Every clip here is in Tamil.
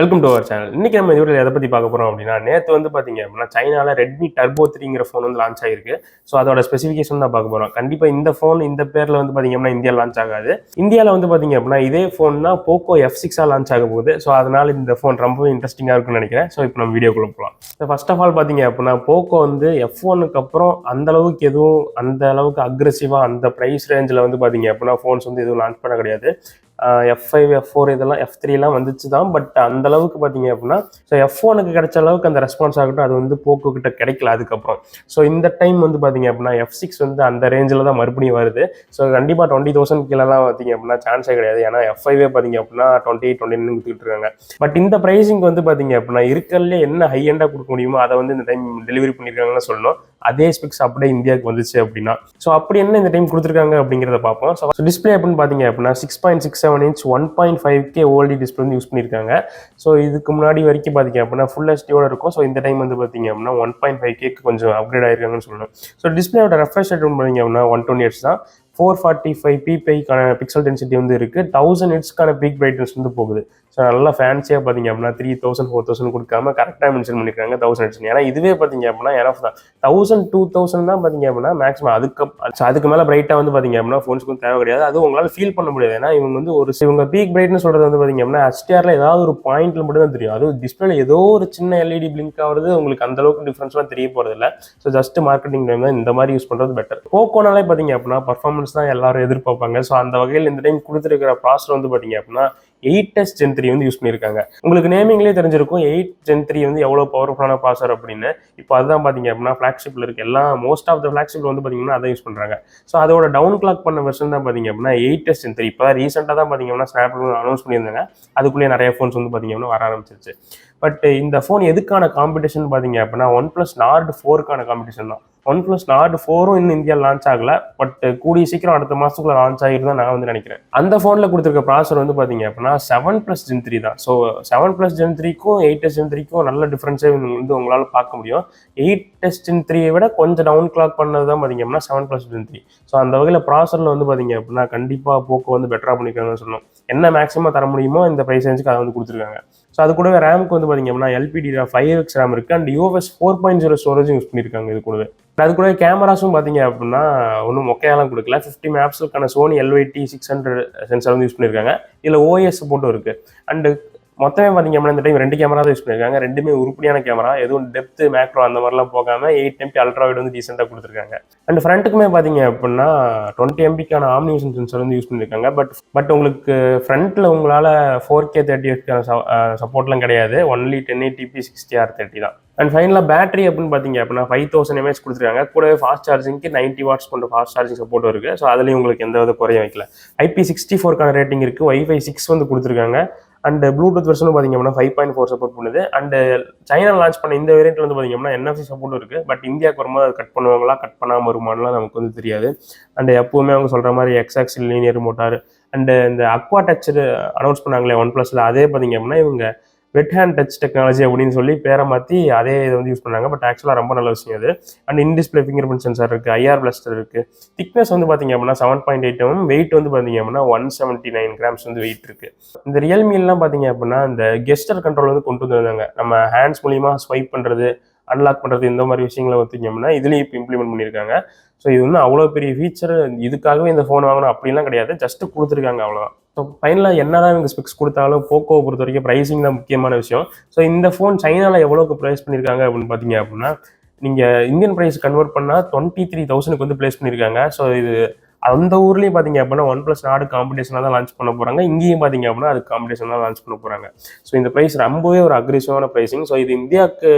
Welcome to our channel. இன்னைக்கு நம்ம இந்த எதை பற்றி பார்க்க போகிறோம் அப்படின்னா, நேற்று வந்து பார்த்தீங்க அப்படின்னா சைனாவில் ரெட்மி டர்போ 3ங்கிற ஃபோன் வந்து லான்ச் ஆகிருக்கு. ஸோ அதோட ஸ்பெசிஃபிகேஷன் தான் பார்க்க போகிறோம். கண்டிப்பாக இந்த ஃபோன் இந்த பேரில் வந்து பார்த்தீங்க அப்படின்னா இந்தியா லான்ச் ஆகாது. இந்தியாவில் வந்து பார்த்தீங்க அப்படின்னா இதே ஃபோன் தான் போக்கோ F6 லான்ச் ஆக போகுது. ஸோ அதனால இந்த ஃபோன் ரொம்பவே இன்ட்ரெஸ்டிங்காக இருக்குன்னு நினைக்கிறேன். ஸோ இப்போ நம்ம வீடியோக்குள்ள போகலாம். ஃபர்ஸ்ட் ஆஃப் ஆல் பார்த்தீங்க அப்படின்னா போக்கோ வந்து F1க்கு அப்புறம் அந்த அளவுக்கு எதுவும் அந்த அளவுக்கு அக்ரெசிவாக அந்த ப்ரைஸ் ரேஞ்சில் வந்து பார்த்தீங்க அப்படின்னா ஃபோன்ஸ் வந்து எதுவும் லான்ச் பண்ண கிடையாது. F5 F4 இதெல்லாம் F3 வந்துச்சு தான். பட் அந்த அளவுக்கு பார்த்தீங்க அப்படின்னா ஸோ F1க்கு கிடைச்ச அளவுக்கு அந்த ரெஸ்பான்ஸ் ஆகட்டும் அது வந்து போக்கோ கிட்ட கிடைக்கல அதுக்கப்புறம். ஸோ இந்த டைம் வந்து பார்த்தீங்க அப்படின்னா F6 வந்து அந்த ரேஞ்சில் தான் மறுபடியும் வருது. ஸோ கண்டிப்பாக 20,000 கீழெல்லாம் பார்த்தீங்க அப்படின்னா சான்ஸே கிடையாது. ஏன்னா F5 பார்த்தீங்க அப்படின்னா 28-29 கொடுத்துட்டு இருக்காங்க. பட் இந்த ப்ரைஸிங் வந்து பார்த்தீங்க அப்படின்னா இருக்கிறதுலே என்ன ஹை எண்டாக கொடுக்க முடியுமோ அதை வந்து இந்த டைம் டெலிவரி பண்ணியிருக்காங்கன்னு சொல்லணும். அதே ஸ்பெக்ஸ் அப்படியே இந்தியாவுக்கு வந்துச்சு அப்படின்னா ஸோ அப்படி என்ன இந்த டைம் கொடுத்துருக்காங்க அப்படிங்கிறத பார்ப்போம். ஸோ டிஸ்பிளே அப்படின்னு பார்த்தீங்க அப்படின்னா 6.67 inch 1.5K OLED டிஸ்பிளே வந்து யூஸ் பண்ணியிருக்காங்க. ஸோ இதுக்கு முன்னாடி வரைக்கும் பார்த்தீங்க அப்படின்னா ஃபுல் ஹெச்டியோட இருக்கும். ஸோ இந்த டைம் வந்து பார்த்தீங்க அப்படின்னா 1.5K கொஞ்சம் அப்கிரேட் ஆயிருக்காங்கன்னு சொல்லணும். ஸோ டிஸ்பிளேயோட ரெஃப்ரெஷ் ரேட் பார்த்தீங்க அப்படின்னா 120 Hz தான். 445 ppi பிக்சல் டென்சிட்டி வந்து இருக்கு. 1000 nitsக்கான பீக் பிரைட்னஸ் வந்து போகுது. ஸோ நல்லா ஃபேன்சியாக பார்த்தீங்க அப்படின்னா 3000 4000 கொடுக்காம கரெக்டாக மென்ஷன் பண்ணியிருக்காங்க 1000 nits. ஏன்னா இதுவே பார்த்தீங்க அப்படின்னா எனஃப் தான். 1000 2000 தான் பார்த்தீங்க அப்படின்னா மேக்ஸிமம். அதுக்கு மேலே பிரைட்டாக வந்து பார்த்தீங்க அப்படின்னா ஃபோன்ஸ்க்கு வந்து தேவை கிடையாது. அதுவும் உங்களால் ஃபீல் பண்ண முடியாது. ஏன்னா இவங்க வந்து இவங்க பீக் பிரைட்னஸ் சொல்கிறது வந்து பார்த்தீங்க அப்படின்னா HDRல ஏதாவது ஒரு பாயிண்ட்ல மட்டும் தான் தெரியும். அதுவும் டிஸ்பிளேல ஏதோ ஒரு சின்ன LED பிளிங்க் ஆகுறது உங்களுக்கு அந்த அளவுக்கு டிஃபரன்ஸ்லாம் தெரிய போகிறது இல்லை. ஸோ ஜஸ்ட் மார்க்கெட்டிங் டைம் தான் இந்த மாதிரி யூஸ் பண்ணுறது பெட்டர். போக்கோனாலே பார்த்தீங்க அப்படின்னா பர்ஃபார்மன்ஸ் தான் எல்லாரும் எதிர்பார்ப்பாங்க. ஸோ அந்த வகையில் இந்த டைம் கொடுத்துருக்கிற ப்ராசஸர் வந்து பார்த்தீங்க அப்படின்னா 8S Gen 3 வந்து யூஸ் பண்ணியிருக்காங்க. உங்களுக்கு நேமிங்லேயே தெரிஞ்சிருக்கும் 8 Gen 3 வந்து எவ்வளோ பவர்ஃபுல்லான ப்ராசஸர் அப்படின்னு. இப்போ அதுதான் பார்த்தீங்க அப்படின்னா ஃப்ளாக்ஷிப்பில் இருக்கு. எல்லாம் மோஸ்ட் ஆஃப் த ஃப்ளாக்ஷிப்பில் வந்து பார்த்தீங்கன்னா அதை யூஸ் பண்ணுறாங்க. ஸோ அதோட டவுன் கிளாக் பண்ண வெர்ஷன் தான் பார்த்தீங்க அப்படின்னா 8S Gen 3. இப்போ ரீசெண்டாக தான் பார்த்தீங்க அப்படின்னா ஸ்னாப்டிராகன் அனௌன்ஸ் பண்ணியிருந்தாங்க. அதுக்குள்ளேயே நிறைய ஃபோன்ஸ் வந்து பார்த்தீங்க அப்படின்னா வர ஆரம்பிச்சிருச்சு. பட் இந்த ஃபோன் எதுக்கான காம்படிஷன் பார்த்தீங்க அப்படின்னா OnePlus Nord 4க்கான காம்படிஷன் தான். OnePlus Nord 4ம் இன்னும் இந்தியா லான்ச் ஆகல. பட் கூடிய சீக்கிரம் அடுத்த மாதத்துக்குள்ள லான்ச் ஆகிட்டு தான் நான் வந்து நினைக்கிறேன். அந்த ஃபோனில் கொடுத்துருக்க ப்ராசஸர் வந்து பார்த்தீங்க அப்படின்னா 7+ Gen 3 தான். ஸோ 7+ Gen 3க்கும் 8S Gen 3க்கும் நல்ல டிஃப்ரென்ஸே வந்து உங்களால் பார்க்க முடியும். 8S Gen 3 விட கொஞ்சம் டவுன் கிளாக் பண்ணது தான் பார்த்தீங்க அப்படின்னா 7+ Gen 3. ஸோ அந்த வகையில் ப்ராசஸரில் வந்து பார்த்தீங்க அப்படின்னா கண்டிப்பாக போக்கோ வந்து பெட்டராக பண்ணியிருக்காங்கன்னு சொல்லணும். என்ன மேக்ஸிமம் தர முடியுமோ இந்த ப்ரைஸ் ரேஞ்சுக்கு அதை வந்து கொடுத்துருக்காங்க. ஸோ அது கூடவே ரேமுக்கு வந்து பார்த்தீங்க அப்படின்னா LPDDR5X ரேம் இருக்குது. அண்ட் UFS 4.0 ஸ்டோரேஜும் யூஸ் பண்ணியிருக்காங்க இது கூடவே. அது கூட கேமராஸும் பார்த்தீங்க அப்படின்னா ஒன்றும் மொக்கையாலாம் கொடுக்கல. 50 மெகாபிக்சலுக்கான Sony LYT600 சென்சார் வந்து யூஸ் பண்ணியிருக்காங்க. இதில் OS போட்டும் இருக்குது. அண்டு மொத்தமே பார்த்தீங்க அப்படின்னா இந்த டைம் 2 கேமரா தான் யூஸ் பண்ணியிருக்காங்க. ரெண்டுமே உருப்படியான கேமரா. எதுவும் டெப்த் மேக்ரோ அந்த மாதிரிலாம் போகாமல் 8MP அல்ட்ராவைட் வந்து டீசெண்டாக கொடுத்துருக்காங்க. அண்ட் ஃப்ரண்ட்டுக்குமே பார்த்தீங்க அப்படின்னா 20MP ஆம்னிவிஷன் சென்சார் வந்து யூஸ் பண்ணியிருக்காங்க. பட் உங்களுக்கு ஃப்ரண்ட்டில் உங்களால் 4K 30fp சப்போர்ட்லாம் கிடையாது. ஒன்லி 1080p 60R30 தான். அண்ட் ஃபைனலாக பேட்டரி அப்படின்னு பார்த்தீங்க அப்படின்னா 5000 mAh கொடுத்துருக்காங்க. கூடவே ஃபாஸ்ட் சார்ஜிங்க்கு 90 watts கொண்ட ஃபாஸ்ட் சார்ஜிங் சப்போர்ட் இருக்குது. ஸோ அதுலேயும் உங்களுக்கு எந்த வித குறையும் வைக்கல. IP64க்கான ரேட்டிங் இருக்குது. Wi-Fi 6 வந்து கொடுத்துருக்காங்க. அண்ட் ப்ளூடூத் வெர்ஷனும் பார்த்தீங்க அப்படின்னா 5.4 சப்போர்ட் பண்ணுது. அண்ட் சைனா லான்ச் பண்ண இந்த வேரியன்ட்ல வந்து பார்த்தீங்க அப்படின்னா NFC சப்போர்ட்டும் இருக்குது. பட் இந்தியாவுக்கு வரும்போது அது கட் பண்ணுவாங்களா கட் பண்ணாமல் வருமானலாம் நமக்கு வந்து தெரியாது. அண்ட் எப்பவுமே அவங்க சொல்கிற மாதிரி எக்ஸாக்சில் லீனியர் மோட்டார் அண்ட் இந்த அக்வா டச் அனௌன்ஸ் பண்ணாங்களே OnePlusல அதே பார்த்தீங்க அப்படின்னா இவங்க வெட் ஹேண்ட் டச் டெக்னாலஜி அப்படின்னு சொல்லி பேரை மாற்றி அதே இதை வந்து யூஸ் பண்ணாங்க. பட் ஆக்சுவலாக ரொம்ப நல்ல விஷயம் அது. And in display finger print sensor இருக்குது. IR பிளாஸ்டர் இருக்குது. திக்னஸ் வந்து பார்த்தீங்க அப்படின்னா 7.8 mm. வெயிட் வந்து பார்த்தீங்க அப்படின்னா 179 grams வந்து வெயிட் இருக்குது. இந்த ரியல்மிலாம் பார்த்தீங்க அப்படின்னா இந்த கெஸ்டர் கண்ட்ரோல் வந்து கொண்டு வந்திருந்தாங்க. நம்ம ஹேண்ட்ஸ் மூலிமா ஸ்வைப் பண்ணுறது அன்லாக் பண்ணுறது இந்த மாதிரி விஷயங்களை பார்த்தீங்க அப்படின்னா இதுலேயும் இப்போ இம்ப்ளிமெண்ட் பண்ணியிருக்காங்க. ஸோ இது வந்து அவ்வளோ பெரிய ஃபீச்சர் இதுக்காகவே இந்த ஃபோன் வாங்கணும் அப்படின்லாம் கிடையாது. ஜஸ்ட்டு கொடுத்துருக்காங்க அவ்வளோதான். ஸோ ஃபைனலாக என்ன தான் இவங்க ஸ்பெக்ஸ் கொடுத்தாலும் போக்கோவை பொறுத்த வரைக்கும் ப்ரைஸிங் தான் முக்கியமான விஷயம். ஸோ இந்த ஃபோன் சைனாவில் எவ்வளோக்கு ப்ரைஸ் பண்ணியிருக்காங்க அப்படின்னு பார்த்தீங்க அப்படின்னா நீங்கள் இந்தியன் ப்ரைஸ் கன்வெர்ட் பண்ணால் 23,000க்கு வந்து ப்ளேஸ் பண்ணியிருக்காங்க. ஸோ இது அந்த ஊர்லேயும் பார்த்தீங்க அப்படின்னா OnePlus Nord காம்படிஷனாக தான் லான்ச் பண்ண போகிறாங்க. இங்கேயும் பார்த்தீங்க அப்படின்னா அது காம்படிஷன் தான் லான்ச் பண்ண போகிறாங்க. ஸோ இந்த ப்ரைஸ் ரொம்பவே ஒரு அக்ரெசிவான ப்ரைஸிங். ஸோ இது இந்தியாவுக்கு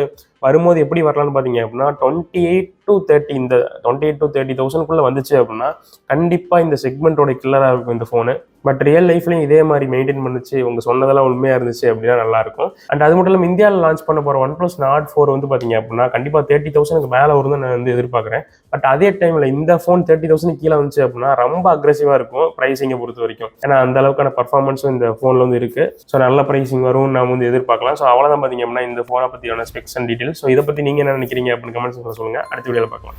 வரும்போது எப்படி வரலான்னு பார்த்தீங்க அப்படின்னா 28 to 30 இந்த 28 to 30,000க்குள்ளே வந்துச்சு அப்படின்னா கண்டிப்பாக இந்த செக்மெண்ட்டோட கில்லராக இருக்கும் இந்த ஃபோனு. பட் ரியல் லைஃப்லையும் இதே மாதிரி மெயின்டைன் பண்ணிச்சு உங்கள் சொன்னதெல்லாம் உண்மையாக இருந்துச்சு அப்படின்னா நல்லாயிருக்கும். அண்ட் அது மட்டும் இல்லாமல் இந்தியாவில் லான்ச் பண்ண போகிற OnePlus Nord 4 வந்து பார்த்தீங்க அப்படின்னா கண்டிப்பாக 30,000க்கு மேலே வரும்னு நான் வந்து எதிர்பார்க்குறேன். பட் அதே டைமில் இந்த ஃபோன் 30,000 கீழே வந்துச்சு அப்படின்னா ரொம்ப அக்ரெசிவாக இருக்கும் ப்ரைஸிங்கை பொறுத்த வரைக்கும். ஏன்னா அந்த அளவுக்கான பர்ஃபார்மன்ஸும் இந்த ஃபோனில் வந்து இருக்குது. ஸோ நல்ல ப்ரைஸிங் வரும்னு நான் வந்து எதிர்பார்க்கலாம். ஸோ அவ்வளோதான் பார்த்தீங்க அப்படின்னா இந்த ஃபோனை பற்றியான ஸ்பெக்ஸ் அண்ட் டீட்டெயில்ஸ். ஸோ இதை பற்றி நீங்கள் என்ன நினைக்கிறீங்க அப்படின்னு கமெண்ட்ஸ் சொல்லுங்கள். அடுத்த வீடியோவில் பார்க்கலாம்.